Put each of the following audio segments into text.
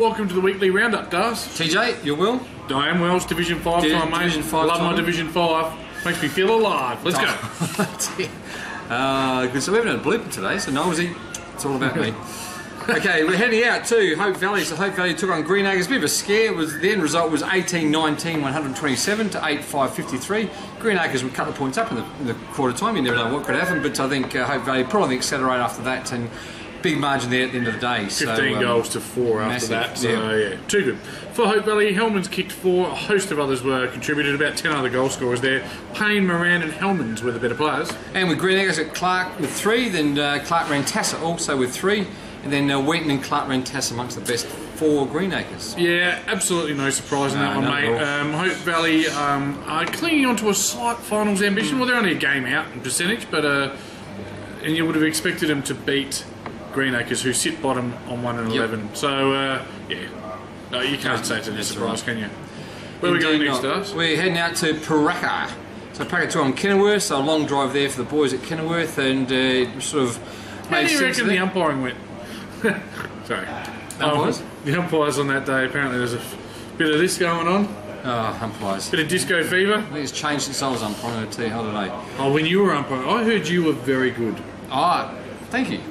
Welcome to the weekly roundup, Darcy. TJ, you will? I am Wells, Division 5 time, mate. Division 5 Love time. my Division 5. Makes me feel alive. Let's go. Good. So we haven't had a blooper today, so nosy. It's all about me. Okay, we're heading out to Hope Valley. So Hope Valley took on Green Acres. A bit of a scare. The end result was 18-19, 127 to 8-5-53. Green Acres would cut the points up in the quarter time. You never know what could happen, but I think Hope Valley probably accelerate after that, and big margin there at the end of the day. 15 goals to 4 after that. So yeah, too good. For Hope Valley, Hellman's kicked 4. A host of others were contributed. About 10 other goal scorers there. Payne, Moran, and Hellman's were the better players. And with Green Acres at Clark with 3, then Clark Rantassa also with 3. And then Wheaton and Clark Rantassa amongst the best 4 Green Acres. Yeah, absolutely no surprise in that one, mate. Hope Valley are clinging on to a slight finals ambition. Well, they're only a game out in percentage, but and you would have expected them to beat Green Acres, who sit bottom on 1-11. So, yeah, no, you can't say it's a surprise, can you? Where are we going next, Darcy? We're heading out to Paraka. So Paraka 2 on Kenilworth, so a long drive there for the boys at Kenilworth, and sort of... How do you reckon the umpiring went? Sorry. Umpires? The umpires on that day, apparently there's a bit of this going on. Oh, umpires. Bit of disco fever. I think it's changed since I was umpiring at holiday. Oh, when you were umpiring, I heard you were very good. Oh, thank you.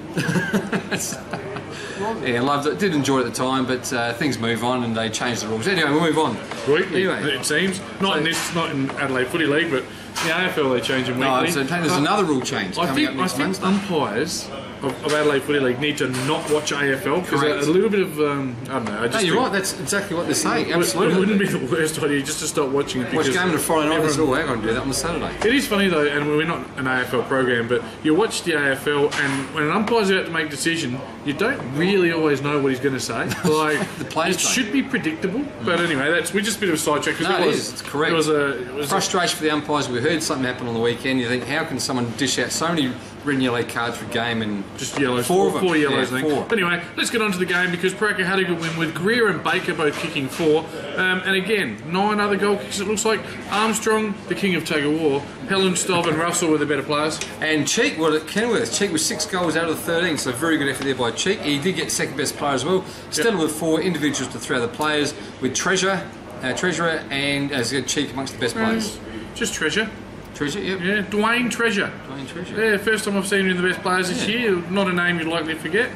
Yeah, I loved it. Did enjoy it at the time, but things move on and they change the rules. Anyway, we'll move on. Weekly, anyway, it seems. Not in Adelaide Footy League, but the AFL they change them weekly. No, so there's another rule change coming up next Wednesday. Umpires of Adelaide Footy League need to not watch AFL because a little bit of I don't know. No, you're right. That's exactly what they're saying. Absolutely, it wouldn't be the worst idea just to stop watching it. Watch a game on a Friday night. Oh, we're going to do that on the Saturday. It is funny though, and we're not an AFL program, but you watch the AFL, and when an umpire's about to make a decision, you don't really always know what he's going to say. Like the players it should be predictable, but anyway, we're just a bit of a sidetrack. No, it is. It's correct. It was frustration for the umpires. We heard something happen on the weekend. You think, how can someone dish out so many red and yellow cards for a game and just yellows? 4 yellows, yeah, I think. 4. But anyway, let's get on to the game because Paraka had a good win with Greer and Baker both kicking 4. And again, 9 other goal kicks. It looks like Armstrong, the king of tug of war, Hellenstov and Russell were the better players. And Cheek, well, at Kenilworth, Cheek was 6 goals out of the 13, so very good effort there by Cheek. He did get second best player as well. Still with 4 individuals to 3 other players, with Treasurer, and as a Cheek amongst the best players. Just Treasure. Treasure, yep. Yeah, Dwayne Treasure. Dwayne Treasure. Yeah, first time I've seen him in the best players this year. Not a name you'd likely forget.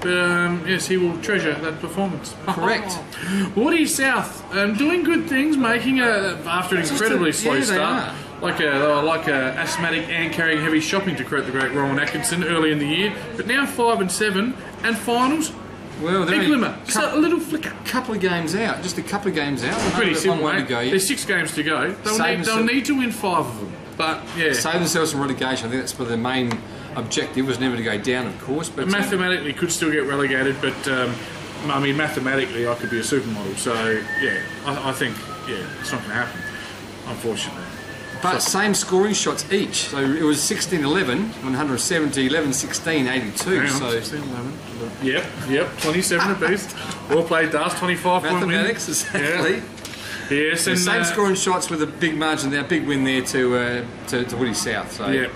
But yes, he will treasure that performance. Correct. Woody South doing good things, making after an incredibly slow start. Like a asthmatic and carrying heavy shopping, to quote the great Rowan Atkinson early in the year. But now 5-7 and finals. Well, they're just a little flicker. Couple of games out, just a couple of games out. Pretty simple, way to go. There's 6 games to go. They'll need to win 5 of them. But yeah, save themselves from relegation. I think that's where the main objective was, never to go down, of course. But mathematically, could still get relegated. But I mean, mathematically, I could be a supermodel. So yeah, I think it's not going to happen, unfortunately. But same scoring shots each. So it was 16-11, 170, 11-16, 82. So 16-11. Yep, 27 apiece. Well played, Darcy. 25 point win. Mathematics, exactly. Yeah. Yes, and same scoring shots with a big margin there, big win there to Woody South. So yeah,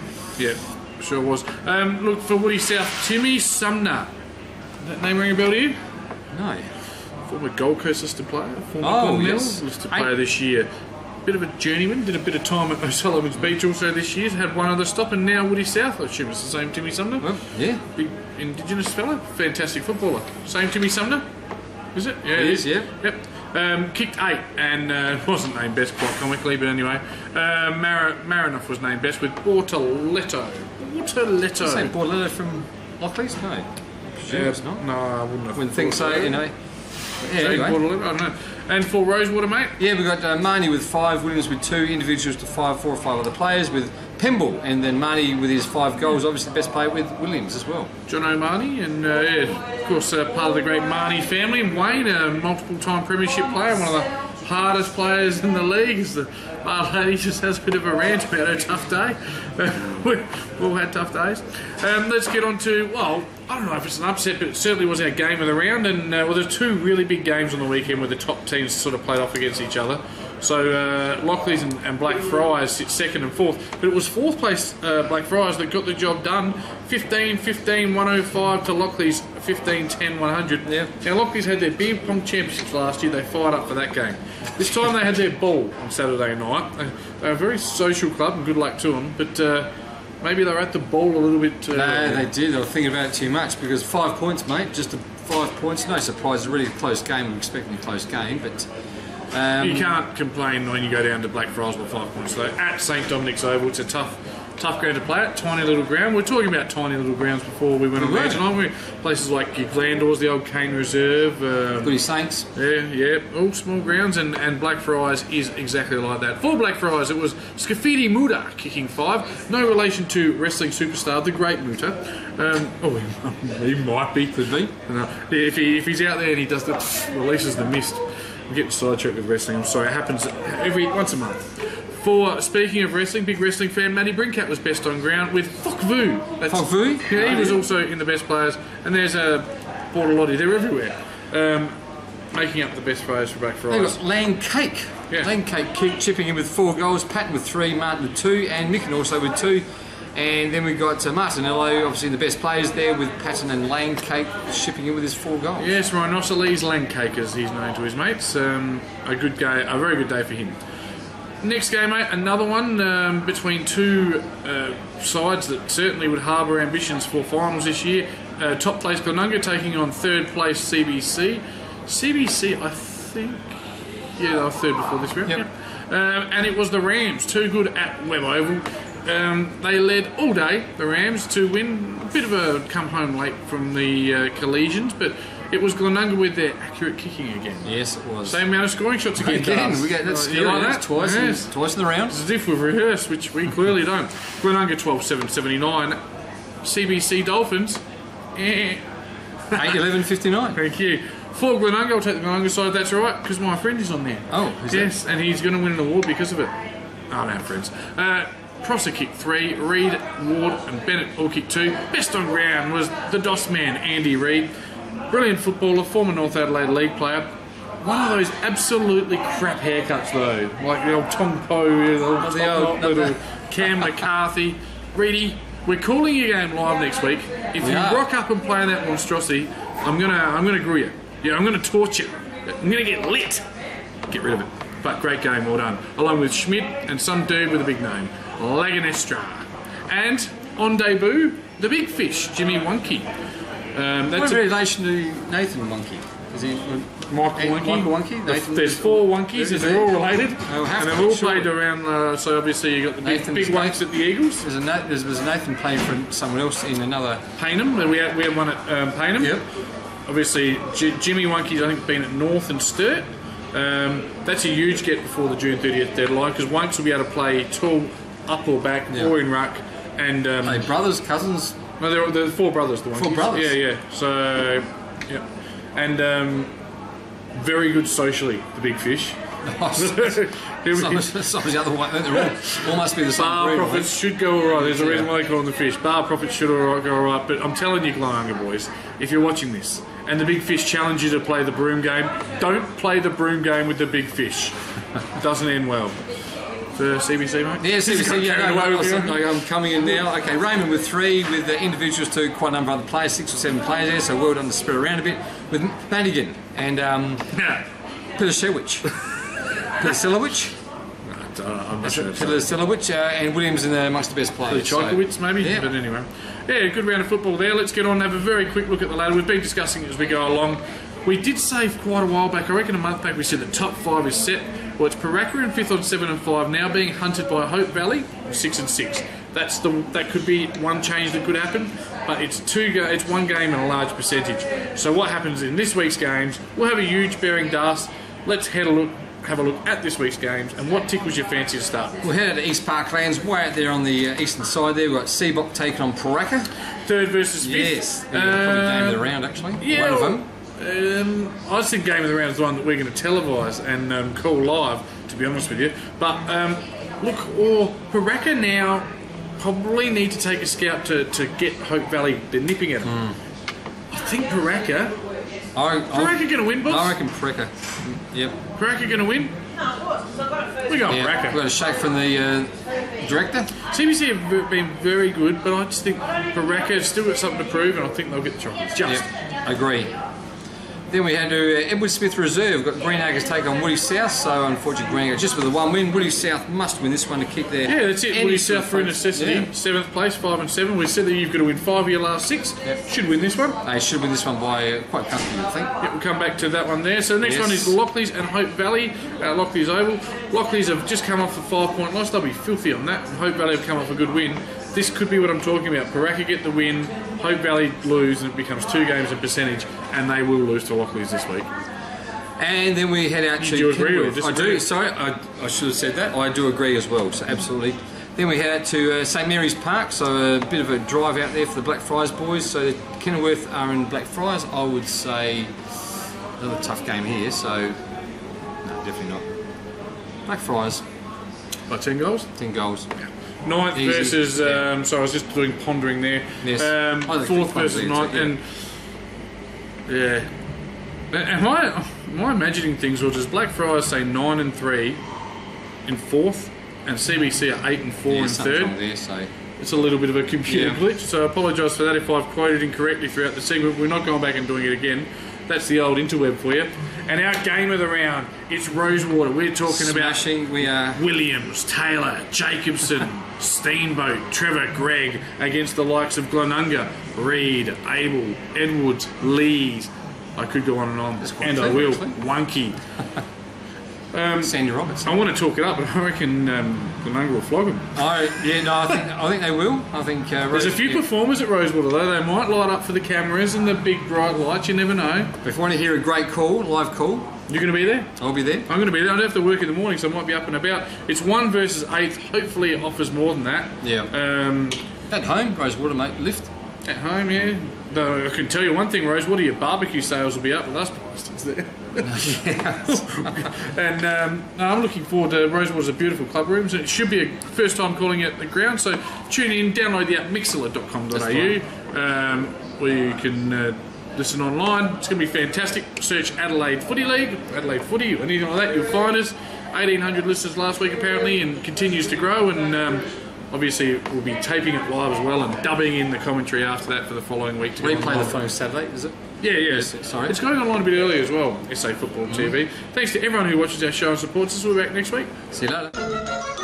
sure was. Look for Woody South, Timmy Sumner. That name ring a bell to you? No. Former Gold Coast listed player, former yes. listed player this year. Bit of a journeyman, did a bit of time at O'Sullivan's Beach also this year, had one other stop, and now Woody South. I assume it's the same Timmy Sumner. Well, yeah. Big Indigenous fella, fantastic footballer. Same Timmy Sumner, is it? Yeah, it is. Yeah. Yep. Kicked 8 and wasn't named best quite comically, but anyway, Marinoff was named best with Bortoletto. Same Bortoletto from Lockleys? No. Sure it's not. No, I wouldn't have. Wouldn't think so, you know. Yeah, anyway. I don't know. And for Rosewater, mate? Yeah, we've got Marnie with 5, Williams with 2, individuals to 4 or 5 other players, with Pemble, and then Marnie with his 5 goals, obviously the best player with Williams as well. John O'Marnie, and of course part of the great Marnie family, and Wayne, a multiple-time premiership player, one of the hardest players in the league. The lady just has a bit of a rant about her tough day. We've all had tough days. Let's get on to, well, I don't know if it's an upset, but it certainly was our game of the round. And well, there's 2 really big games on the weekend where the top teams sort of played off against each other. So Lockleys and Blackfriars sit 2nd and 4th, but it was 4th place Blackfriars that got the job done. 15-15, 105 to Lockleys 15, 10, 100. Yeah. Now, Lockleys had their beer pong championships last year. They fired up for that game. This time they had their ball on Saturday night. They're a very social club, and good luck to them. But maybe they were at the ball a little bit. No, they did. They were thinking about it too much because 5 points, mate. Just 5 points. No surprise. It's a really close game. We're expecting a close game, but. You can't complain when you go down to Blackfriars with 5 points though. At St Dominic's Oval, it's a tough ground to play at. Tiny little ground. We're talking about tiny little grounds before we went on there tonight, aren't we? Places like Glandors, the old Cane Reserve. Goody Saints. Yeah, all small grounds, and Blackfriars is exactly like that. For Blackfriars, it was Scafidi Muda kicking 5. No relation to wrestling superstar, the Great Muta. He might be. Could be. If he's out there and he does releases the mist. I'm getting sidetracked with wrestling. I'm sorry. It happens once a month. Speaking of wrestling, big wrestling fan, Matty Brincat was best on ground with Fok Vu. Fok Vu? Yeah, he was also in the best players. And there's Bortolotti. They're everywhere. Making up the best players for Blackfriars. They've got Lang Cake. Yeah. Lang Cake chipping in with 4 goals. Patton with 3, Martin with 2, and Micken also with 2. And then we've got Martinello, obviously the best players there, with Patton and Lang Cake shipping in with his 4 goals. Yes, Rhinoceles Lang Cake, as he's known to his mates. A good day, a very good day for him. Next game, mate, another one between two sides that certainly would harbour ambitions for finals this year. Top place Glenunga taking on third place CBC. CBC, I think, yeah, they were third before this round. Yep. And it was the Rams, too good at Webb Oval. They led all day, the Rams, to win. A bit of a come home late from the collisions, but it was Glenunga with their accurate kicking again. Yes, it was. Same amount of scoring shots again. We get that's you like that? Twice, yes. Twice in the round. It's as if we've rehearsed, which we clearly don't. Glenunga 12-7-79. CBC Dolphins. 8-11-59. Thank you. For Glenunga, I'll take the Glenunga side, that's alright, because my friend is on there. Oh, yes, and he's going to win an award because of it. Oh, no, friends. Prosser kicked 3, Reid, Ward and Bennett all kicked 2. Best on ground was the DOS man, Andy Reid. Brilliant footballer, former North Adelaide League player. One of those absolutely crap haircuts though, like the old Tom Poe, the old little Cam McCarthy. Reedy, we're calling your game live next week. If you rock up and play that monstrosity, I'm gonna grill you. Yeah, I'm gonna torture you. I'm gonna get lit. Get rid of it. But great game, well done. Along with Schmidt and some dude with a big name, Laganestra. And on debut, the big fish, Jimmy Wonky. That's in relation to Nathan Wonky. Is he Michael Wonky? There's 4 Wonkies, they're all related. Oh, and they've all played around, so obviously you've got the big Wonks at the Eagles. There's Nathan playing for someone else in another... Paynham, we had one at Paynham. Yep. Obviously, Jimmy Wonky's, I think, been at North and Sturt. That's a huge get before the June 30th deadline, because Wonks will be able to play tall, up or back, or in ruck. And are they brothers, cousins? No, they're 4 brothers, the Wonkies. 4 brothers? Yeah. So, yeah. And very good socially, the big fish. Some of the other one, they all must be the same. Bar profits should go alright. There's a reason why they call them the fish. Bar profits should go alright. But I'm telling you, Glenunga boys, if you're watching this and the big fish challenge you to play the broom game, don't play the broom game with the big fish. Doesn't end well. For CBC, mate? Yeah, CBC. I'm coming in now. Okay, Raymond with 3, with the individuals to quite a number of other players, 6 or 7 players there, so well done to spread around a bit. With Madigan and Petersilowicz. I'm not sure. Petersilowicz and Williams in amongst the best players. Chikowicz, maybe? Yeah. But anyway. Yeah, good round of football there. Let's get on and have a very quick look at the ladder. We've been discussing it as we go along. We did say quite a while back, I reckon a month back, we said the top 5 is set. Well, it's Paraka in 5th on 7 and 5, now being hunted by Hope Valley, 6 and 6. That could be one change that could happen, but it's one game and a large percentage. So what happens in this week's games? We'll have a huge bearing dust. Let's have a look at this week's games and what tickles your fancy to start with. We'll head out to East Parklands, way out there on the eastern side there. We've got Seabok taking on Paraka. 3rd versus 5th. Yes, probably game of the round actually. Yeah, one of them. I think game of the round is the one that we're going to televise and call live, to be honest with you. But Paraka now probably need to take a scout to get Hope Valley. They're nipping at them. I think Paraka going to win, boss? I reckon Paraka. Yep. Paraka going to win? We're going Paraka. We've got a shake from the director. CBC have been very good, but I just think Paraka has still got something to prove, and I think they'll get the chocolates. Agree. Then we had to Edward Smith Reserve. Got Green Acres take on Woody South. So unfortunately, Green Acres just with the one win. Woody South must win this one to keep their. Yeah, that's it. Woody South for a necessity. Yeah. 7th place, 5 and 7. We said that you've got to win 5 of your last 6. Yep. Should win this one. They should win this one by quite comfortably, I think. Yeah, we'll come back to that one there. So the next one is Lockleys and Hope Valley. Lockleys Oval. Lockleys have just come off a 5-point loss. They'll be filthy on that. And Hope Valley have come off a good win. This could be what I'm talking about. Paraka get the win, Hope Valley lose, and it becomes 2 games in percentage, and they will lose to Lockleys this week. And then we head out to. Do you agree or I do. Sorry, I should have said that. I do agree as well. So absolutely. Then we head out to St Mary's Park. So a bit of a drive out there for the Blackfriars boys. So Kenilworth are in Blackfriars. I would say another tough game here. So no, definitely not. Blackfriars. By 10 goals. 10 goals. Yeah. 9th versus, so I was just doing pondering there. Yes. 4th versus 9th, and yeah. Am I imagining things, or does Blackfriars say 9 and 3 in 4th, and CBC are 8 and 4 in 3rd? There, so. It's a little bit of a computer glitch, so I apologise for that if I've quoted incorrectly throughout the segment. We're not going back and doing it again. That's the old interweb for you. And our game of the round, it's Rosewater. We're talking Smashing, about we are Williams, Taylor, Jacobson, Steamboat, Trevor, Gregg against the likes of Glenunga, Reed, Abel, Edwards, Lees. I could go on and on, and I will. Wonky. Sandy Roberts. I want to talk it up, but I reckon Glenunga will flog them. I think they will. I think there's a few performers at Rosewater though. They might light up for the cameras and the big bright lights. You never know. If you want to hear a great call, live call, you're going to be there. I'll be there. I'm going to be there. I don't have to work in the morning, so I might be up and about. It's 1 versus 8th. Hopefully, it offers more than that. Yeah. At home, Rosewater, mate, lift. At home, yeah. Though I can tell you one thing, Rosewater, your barbecue sales will be up with us bastards there. And I'm looking forward to Rosewater's a beautiful club room. So it should be a first time calling it the ground. So tune in, download the app mixler.com.au where you can listen online. It's going to be fantastic. Search Adelaide Footy League, Adelaide Footy, anything like that, you'll find us. 1,800 listeners last week apparently, and continues to grow. And obviously, we'll be taping it live as well and dubbing in the commentary after that for the following week. To replay the phone Saturday, is it? Yeah. Yes, sorry. It's going online a bit early as well, SA Football TV. Thanks to everyone who watches our show and supports us. We'll be back next week. See you later.